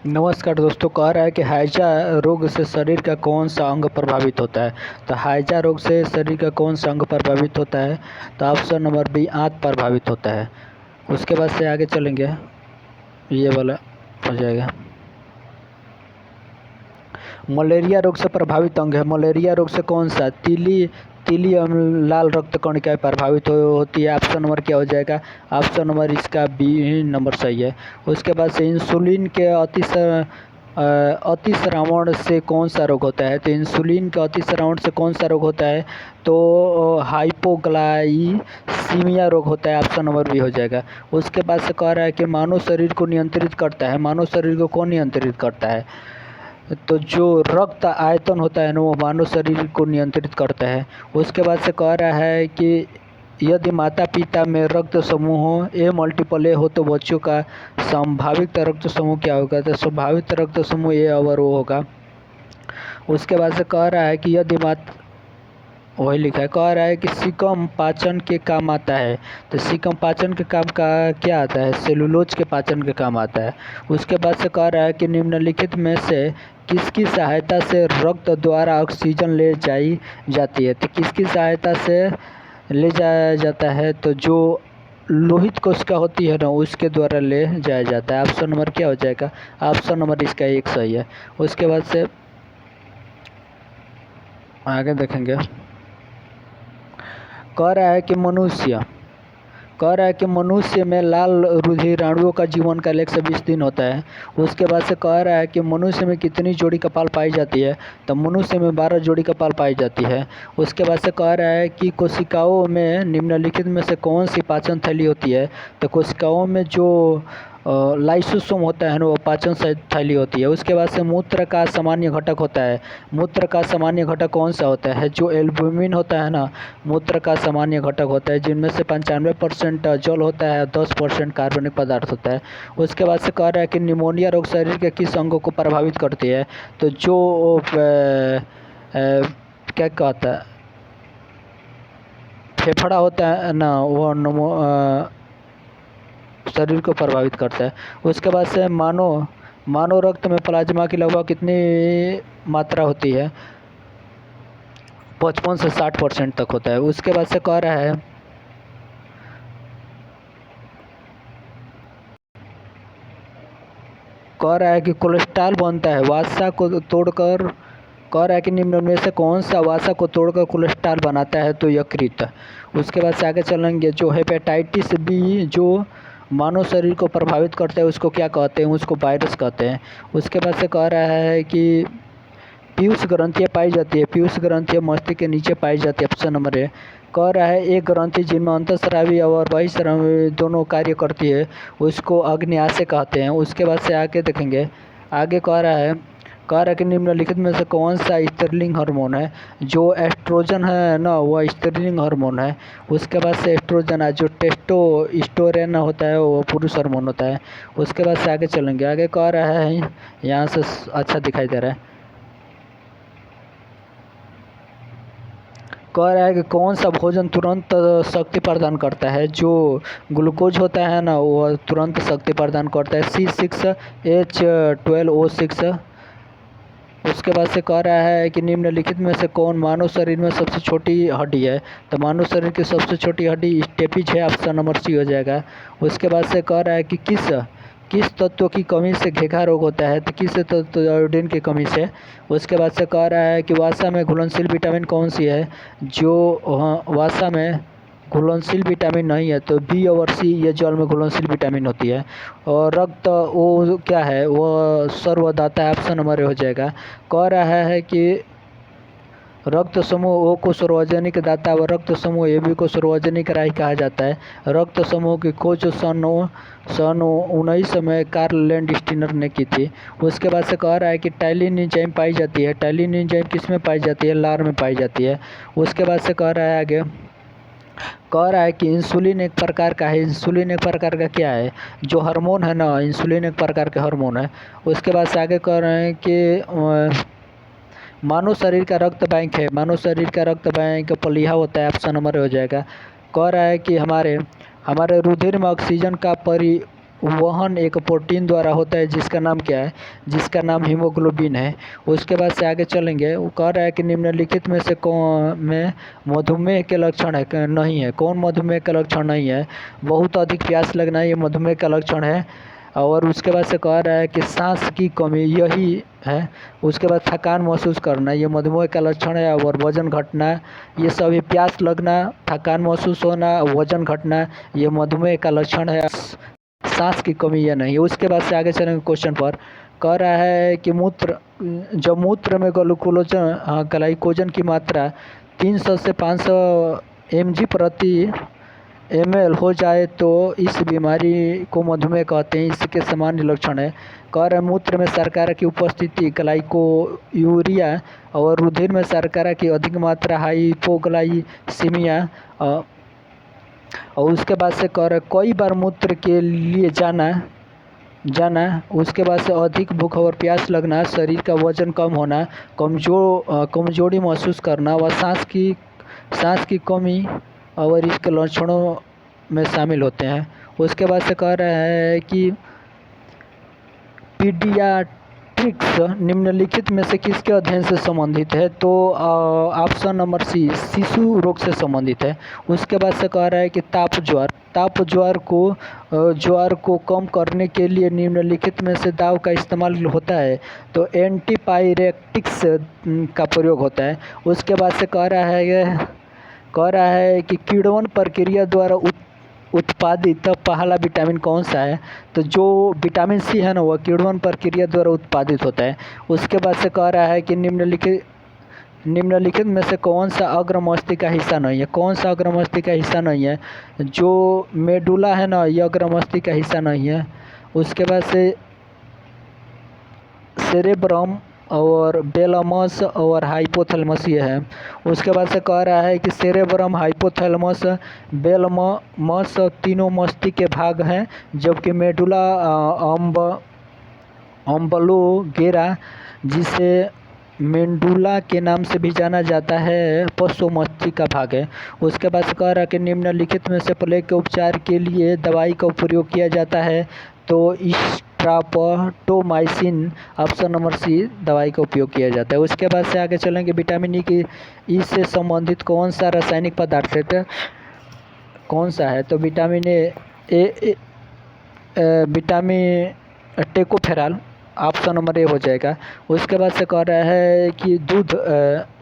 नमस्कार दोस्तों। कह रहा है कि हैजा रोग से शरीर का कौन सा अंग प्रभावित होता है। तो हैजा रोग से शरीर का कौन सा अंग प्रभावित होता है। तो ऑप्शन नंबर बी, आंत प्रभावित होता है। उसके बाद से आगे चलेंगे, ये वाला हो जाएगा। मलेरिया रोग से प्रभावित अंग है। मलेरिया रोग से कौन सा? तीली तीली एवं लाल रक्त कणिकाएं प्रभावित होती है। ऑप्शन नंबर क्या हो जाएगा? ऑप्शन नंबर इसका बी नंबर सही है। उसके बाद से इंसुलिन के अतिस्रावण से कौन सा रोग होता है। तो इंसुलिन के अतिस्रावण से कौन सा रोग होता है? तो हाइपोग्लाइसीमिया रोग होता है। ऑप्शन नंबर बी हो जाएगा। उसके बाद से कह रहा है कि मानव शरीर को नियंत्रित करता है। मानव शरीर को कौन नियंत्रित करता है? तो जो रक्त आयतन होता है ना, वो मानव शरीर को नियंत्रित करता है। उसके बाद से कह रहा है कि यदि माता पिता में रक्त समूह हो, ए मल्टीपल ए हो, तो बच्चों का संभावित रक्त समूह क्या होगा? तो संभावित रक्त समूह ए और ओ होगा। उसके बाद से कह रहा है कि यदि वही लिखा है, कह रहा है कि सिकम पाचन के काम आता है। तो सिकम पाचन के काम का क्या आता है? सेलुलोज के पाचन के काम आता है। उसके बाद से कह रहा है कि निम्नलिखित में से किसकी सहायता से रक्त द्वारा ऑक्सीजन ले जाई जाती है। तो किसकी सहायता से ले जाया जाता है? तो जो लोहित कोशिका होती है ना, उसके द्वारा ले जाया जाता है। ऑप्शन नंबर क्या हो जाएगा? ऑप्शन नंबर इसका एक सही है। उसके बाद से आगे देखेंगे। कह रहा है कि मनुष्य में लाल रुधिराणुओं का जीवन काल 120 दिन होता है। उसके बाद से कह रहा है कि मनुष्य में कितनी जोड़ी कपाल पाई जाती है। तो मनुष्य में 12 जोड़ी कपाल पाई जाती है। उसके बाद से कह रहा है कि कोशिकाओं में निम्नलिखित में से कौन सी पाचन थैली होती है। तो कोशिकाओं में जो लाइसोसोम होता है ना, वो पाचन थैली होती है। उसके बाद से मूत्र का सामान्य घटक होता है। मूत्र का सामान्य घटक कौन सा होता है? जो एल्बुमिन होता है ना, मूत्र का सामान्य घटक होता है, जिनमें से 95% जल होता है, 10% कार्बनिक पदार्थ होता है। उसके बाद से कह रहा है कि निमोनिया रोग शरीर के किस अंगों को प्रभावित करती है। तो जो क्या कहता है, फेफड़ा होता है ना, वो शरीर को प्रभावित करता है। उसके बाद से मानव रक्त में प्लाज्मा की लगभग कितनी मात्रा होती है? 55 से 60% तक होता है। उसके बाद से कह रहा है कि कोलेस्ट्रॉल बनता है वसा को तोड़कर। कह रहा है कि निम्न में से कौन सा वसा को तोड़कर कोलेस्ट्रॉल बनाता है? तो यकृत। उसके बाद से आगे चलेंगे। जो हेपेटाइटिस बी जो मानव शरीर को प्रभावित करता है, उसको क्या कहते हैं? उसको वायरस कहते हैं। उसके बाद से कह रहा है कि पीयूष ग्रंथियाँ पाई जाती है। पीयूष ग्रंथियाँ मस्तिष्क के नीचे पाई जाती है। ऑप्शन नंबर ए। कह रहा है एक ग्रंथि जिनमें अंतःस्रावी और बहिःस्रावी दोनों कार्य करती है, उसको अग्न्याशय कहते हैं। उसके बाद से आगे देखेंगे। आगे कह रहा है कि निम्नलिखित में से कौन सा स्त्रीलिंग हार्मोन है? जो एस्ट्रोजन है ना, वह स्त्रीलिंग हार्मोन है। उसके बाद से एस्ट्रोजन है। जो टेस्टोस्टेरोन होता है, वो पुरुष हार्मोन होता है। उसके बाद से आगे चलेंगे। आगे कह रहा है, यहाँ से अच्छा दिखाई दे रहा है। कह रहा है कि कौन सा भोजन तुरंत शक्ति प्रदान करता है? जो ग्लूकोज होता है ना, वो तुरंत शक्ति प्रदान करता है। C6H12O6। उसके बाद से कह रहा है कि निम्नलिखित में से कौन मानव शरीर में सबसे छोटी हड्डी है? तो मानव शरीर की सबसे छोटी हड्डी स्टेपिज है। ऑप्शन नंबर सी हो जाएगा। उसके बाद से कह रहा है कि किस तत्व की कमी से घेघा रोग होता है? तो किस तत्व? आयोडीन की कमी से। उसके बाद से कह रहा है कि वसा में घुलनशील विटामिन कौन सी है? जो वसा में घुलनशील विटामिन नहीं है, तो बी और सी, ये जल में घुलनशील विटामिन होती है। और रक्त वो क्या है? वो सर्वदाता है। ऑप्शन नंबर ए हो जाएगा। कह रहा है कि रक्त समूह ओ को सार्वजनिक दाता व रक्त समूह ए बी को सार्वजनिक राही कहा जाता है। रक्त समूह की खोज सन 19 में कार्ल लैंडस्टीनर ने की थी। उसके बाद से कह रहा है कि टाइलिन एंजाइम पाई जाती है। टाइलिन एंजाइम किस में पाई जाती है? लार में पाई जाती है। उसके बाद से कह रहा है आगे, कह रहा है कि इंसुलिन एक प्रकार का है। इंसुलिन एक प्रकार का क्या है? जो हार्मोन है ना, इंसुलिन एक प्रकार के हार्मोन है। उसके बाद से आगे कह रहे हैं कि मानव शरीर का रक्त बैंक है। मानव शरीर का रक्त बैंक प्लीहा होता है। ऑप्शन नंबर हो जाएगा। कह रहा है कि हमारे रुधिर में ऑक्सीजन का वहन एक प्रोटीन द्वारा होता है जिसका नाम क्या है, जिसका नाम हीमोग्लोबिन है। उसके बाद से आगे चलेंगे। वो कह रहा है कि निम्नलिखित में से कौन में मधुमेह के लक्षण है नहीं है, कौन मधुमेह का लक्षण नहीं है। बहुत अधिक प्यास लगना ये मधुमेह का लक्षण है। और उसके बाद से कह रहा है कि सांस की कमी यही है। उसके बाद थकान महसूस करना ये मधुमेह का लक्षण है। और वजन घटना ये सभी, प्यास लगना, थकान महसूस होना, वजन घटना ये मधुमेह का लक्षण है। सांस की कमी या नहीं। उसके बाद से आगे चलेंगे क्वेश्चन पर। कह रहा है कि जब मूत्र में ग्लूकोजन की मात्रा 300 से 500 mg प्रति ml हो जाए तो इस बीमारी को मधुमेह कहते हैं। इसके सामान्य लक्षण है। कह रहे मूत्र में शर्करा की उपस्थिति, ग्लाइकोयूरिया और रुधिर में शर्करा की अधिक मात्रा, हाइपोग्लाइसीमिया। और उसके बाद से कह रहे कई बार मूत्र के लिए जाना। उसके बाद से अधिक भूख और प्यास लगना, शरीर का वजन कम होना, कमजोरी महसूस करना व सांस की कमी और इसके लक्षणों में शामिल होते हैं। उसके बाद से कह रहा है कि पीडियाट्रिक्स निम्नलिखित में से किसके अध्ययन से संबंधित है। तो ऑप्शन नंबर सी, शिशु रोग से संबंधित है। उसके बाद से कह रहा है कि ताप ज्वार को कम करने के लिए निम्नलिखित में से दवा का इस्तेमाल होता है। तो एंटीपायरेटिक्स का प्रयोग होता है। उसके बाद से कह रहा है कि किण्वन प्रक्रिया द्वारा उत्पादित पहला विटामिन कौन सा है। तो जो विटामिन सी है ना, वह किण्वन प्रक्रिया द्वारा उत्पादित होता है। उसके बाद से कह रहा है कि निम्नलिखित में से कौन सा अग्र मस्तिष्क का हिस्सा नहीं है। कौन सा अग्र मस्तिष्क का हिस्सा नहीं है। जो मेडुला है ना, यह अग्र मस्तिष्क का हिस्सा नहीं है। उसके बाद से सेरेब्रम और बेलमस और हाइपोथैलेमस ये है। उसके बाद से कह रहा है कि सेरेब्रम, हाइपोथैलेमस, बेलमस तीनों मस्तिष्क के भाग हैं, जबकि मेडुला अम्बलोगेरा, जिसे मेंडुला के नाम से भी जाना जाता है, पशु मस्तिष्क का भाग है। उसके बाद से कह रहा है कि निम्नलिखित में से प्लेग के उपचार के लिए दवाई का प्रयोग किया जाता है। तो स्ट्रेप्टोमाइसिन, ऑप्शन नंबर सी, दवाई का उपयोग किया जाता है। उसके बाद से आगे चलेंगे। विटामिन ई से संबंधित कौन सा रासायनिक पदार्थ है, कौन सा है। तो vitamin vitamin tocopherol, option number A हो जाएगा। उसके बाद से कह रहा है कि दूध,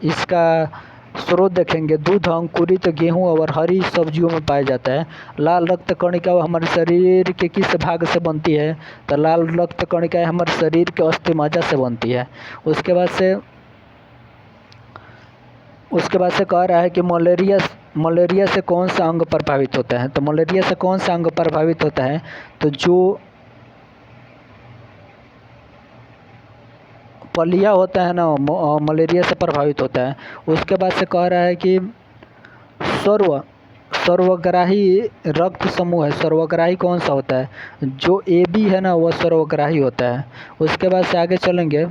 इसका स्रोत देखेंगे। दूध अंकुरित गेहूं और हरी सब्जियों में पाया जाता है। लाल रक्त कणिका हमारे शरीर के किस भाग से बनती है। तो लाल रक्त कणिका हमारे शरीर के अस्थिमज्जा से बनती है। उसके बाद से कह रहा है कि मलेरिया से कौन सा अंग प्रभावित होता है। तो मलेरिया से कौन सा अंग प्रभावित होता है। तो जो पलिया होता है ना, मलेरिया से प्रभावित होता है। उसके बाद से कह रहा है कि सर्वग्राही रक्त समूह है। सर्वग्राही कौन सा होता है। जो AB है ना, वह सर्वग्राही होता है। उसके बाद से आगे चलेंगे।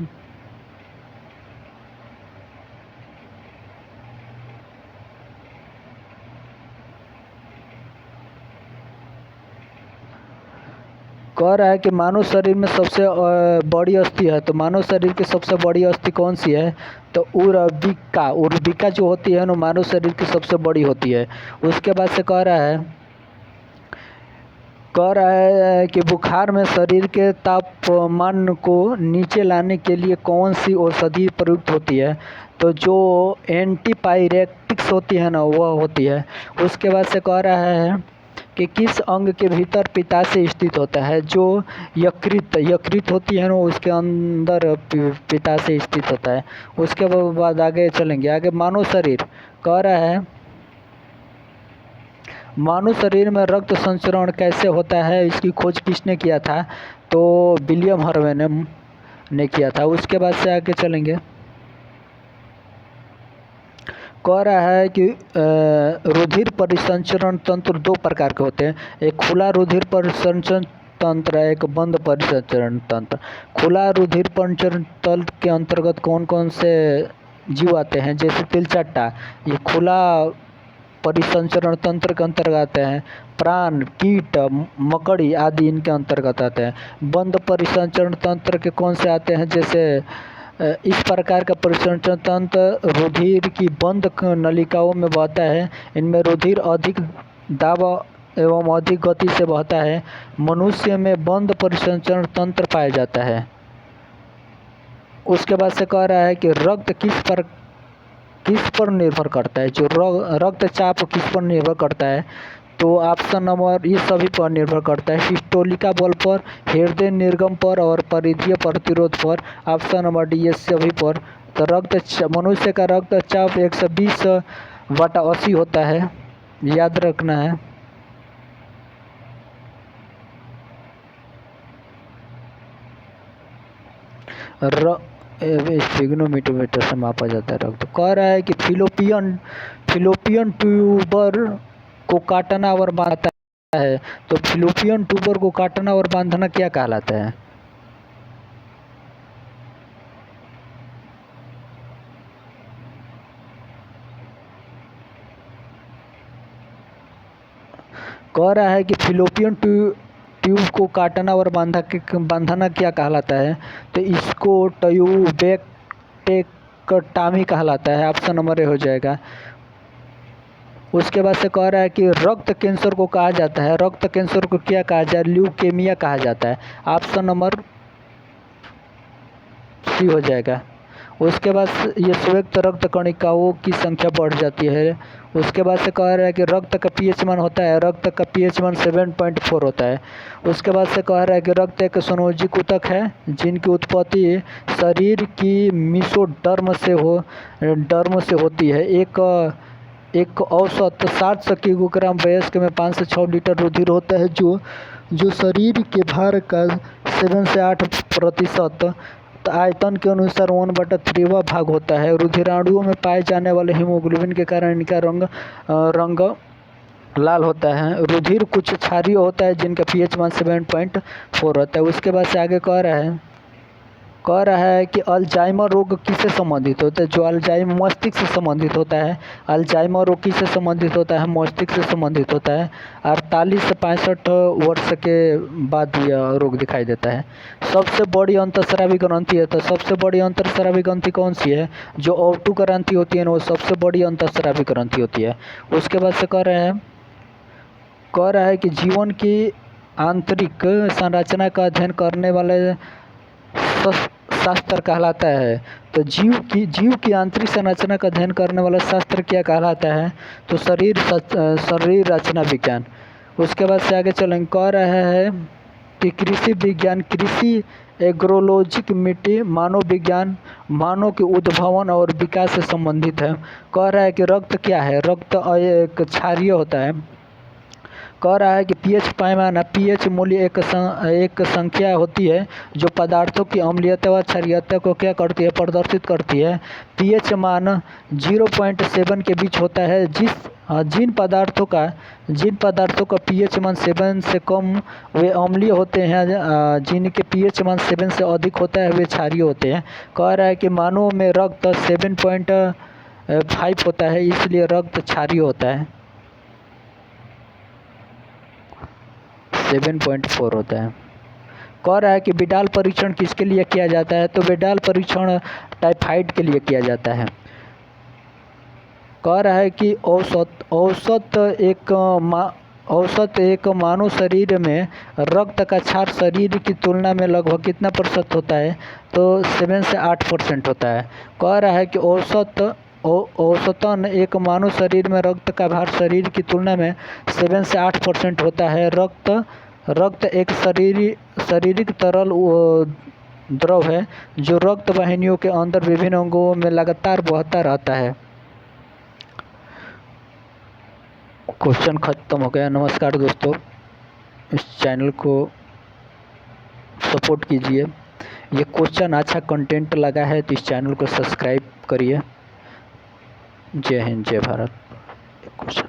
कह रहा है कि मानव शरीर में सबसे बड़ी अस्थि है। तो मानव शरीर की सबसे बड़ी अस्थि कौन सी है। तो उर्बिका जो होती है ना, मानव शरीर की सबसे बड़ी होती है। उसके बाद से कह रहा है कि बुखार में शरीर के तापमान को नीचे लाने के लिए कौन सी औषधि प्रयुक्त होती है। तो जो एंटीपायरेटिक्स होती है ना, वह होती है। उसके बाद से कह रहा है कि किस अंग के भीतर पित्ताशय स्थित होता है। जो यकृत होती है ना, उसके अंदर पित्ताशय स्थित होता है। उसके बाद आगे चलेंगे। आगे मानव शरीर कह रहा है, मानव शरीर में रक्त संचरण कैसे होता है, इसकी खोज किसने किया था। तो विलियम हर्वे ने किया था। उसके बाद से आगे चलेंगे। कह रहा है कि रुधिर परिसंचरण तंत्र दो प्रकार के होते हैं। एक खुला रुधिर परिसंचरण तंत्र, एक बंद परिसंचरण तंत्र। खुला रुधिर परिसंचरण तंत्र के अंतर्गत कौन कौन से जीव आते हैं। जैसे तिलचट्टा, ये खुला परिसंचरण तंत्र के अंतर्गत आते हैं। प्राण, कीट, मकड़ी आदि इनके अंतर्गत आते हैं। बंद परिसंचरण तंत्र के कौन से आते हैं? जैसे इस प्रकार का परिसंचरण तंत्र रुधिर की बंद नलिकाओं में बहता है। इनमें रुधिर अधिक दाब एवं अधिक गति से बहता है। मनुष्य में बंद परिसंचरण तंत्र पाया जाता है। उसके बाद से कह रहा है कि रक्त किस पर निर्भर करता है? जो रक्तचाप किस पर निर्भर करता है? तो ऑप्शन नंबर ये सभी पर निर्भर करता है। सिस्टोलिका बल पर, हृदय निर्गम पर और परिधीय प्रतिरोध पर। ऑप्शन नंबर डी ये सभी पर। तो मनुष्य का रक्तचाप 120/80 होता है, याद रखना है। स्फिग्नोमीटर से मापा जाता है रक्त। कह रहा है कि फिलोपियन ट्यूबर को काटना और बांधना है। तो फिलोपियन ट्यूबर को काटना और बांधना क्या कहलाता है? कह रहा है कि फिलोपियन ट्यूब को काटना और बांधना क्या कहलाता है? तो इसको ट्यूबेक्टेक्टमी कहलाता है। ऑप्शन नंबर ए हो जाएगा। उसके बाद से कह रहा है कि रक्त कैंसर को कहा जाता है, रक्त कैंसर को क्या कहा जाए? ल्यूकेमिया कहा जाता है। ऑप्शन नंबर सी हो जाएगा। उसके बाद ये संयुक्त रक्त कणिकाओं की संख्या बढ़ जाती है। उसके बाद से कह रहा है कि रक्त का पीएच मान होता है, रक्त का पीएच मान 7.4 होता है। उसके बाद से कह रहा है कि रक्त एक संयोजित ऊतक है जिनकी उत्पत्ति शरीर की मेसोडर्म से होती है। एक औसत 60 से किलोग्राम वयस्क में 5 से 6 लीटर रुधिर होता है, जो शरीर के भार का 7 से 8% आयतन के अनुसार 1/3 भाग होता है। रुधिराणुओं में पाए जाने वाले हीमोग्लोबिन के कारण इनका रंग लाल होता है। रुधिर कुछ क्षारीय होता है जिनका पीएच मान 7.4 होता है। उसके बाद से आगे कह रहा है कि अल्जाइमर रोग किससे संबंधित होता है? जो अल्जाइमर मस्तिष्क से संबंधित होता है। अल्जाइमर रोग किससे संबंधित होता है? मस्तिष्क से संबंधित होता है। 48 से 65 वर्ष के बाद यह रोग दिखाई देता है। सबसे बड़ी अंतःस्रावी ग्रंथि है, तो सबसे बड़ी अंतःस्रावी ग्रंथि कौन सी है? जो O2 ग्रंथि होती है ना, वो सबसे बड़ी अंतःस्रावी ग्रंथि होती है। उसके बाद से कह रहा है कि जीवन की आंतरिक संरचना का अध्ययन करने वाले शास्त्र कहलाता है। तो जीव की आंतरिक संरचना का अध्ययन करने वाला शास्त्र क्या कहलाता है? तो शरीर रचना विज्ञान। उसके बाद से आगे चलेंगे। कह रहा है कि कृषि विज्ञान, कृषि एग्रोलॉजिक, मिट्टी मानव विज्ञान मानव के उद्भवन और विकास से संबंधित है। कह रहा है कि रक्त क्या है? रक्त एक क्षारीय होता है। कह रहा है कि पीएच पैमाना, पीएच मूल्य एक संख्या होती है जो पदार्थों की अम्लीयता व क्षारीयता को क्या करती है? प्रदर्शित करती है। पीएच मान 0.7 के बीच होता है। जिन पदार्थों का पीएच मान 7 से कम वे अम्लीय होते हैं, जिनके पीएच मान 7 से अधिक होता है वे क्षारीय होते हैं। कह रहा है कि मानव में रक्त 7.5 होता है, इसलिए रक्त क्षारीय होता है। 7.4 होता है। कह रहा है कि विडाल परीक्षण किसके लिए किया जाता है? तो विडाल परीक्षण टाइफाइड के लिए किया जाता है। कह रहा है कि औसत एक मानव शरीर में रक्त का क्षार शरीर की तुलना में लगभग कितना % होता है? तो 7 से 8% होता है। कह रहा है कि औसतन एक मानव शरीर में रक्त का भार शरीर की तुलना में 7 से 8% होता है। रक्त एक शारीरिक तरल द्रव है जो रक्त वाहिनियों के अंदर विभिन्न अंगों में लगातार बहता रहता है। क्वेश्चन खत्म हो गया। नमस्कार दोस्तों, इस चैनल को सपोर्ट कीजिए। ये क्वेश्चन अच्छा कंटेंट लगा है तो इस चैनल को सब्सक्राइब करिए। जय हिंद, जय भारत। क्वेश्चन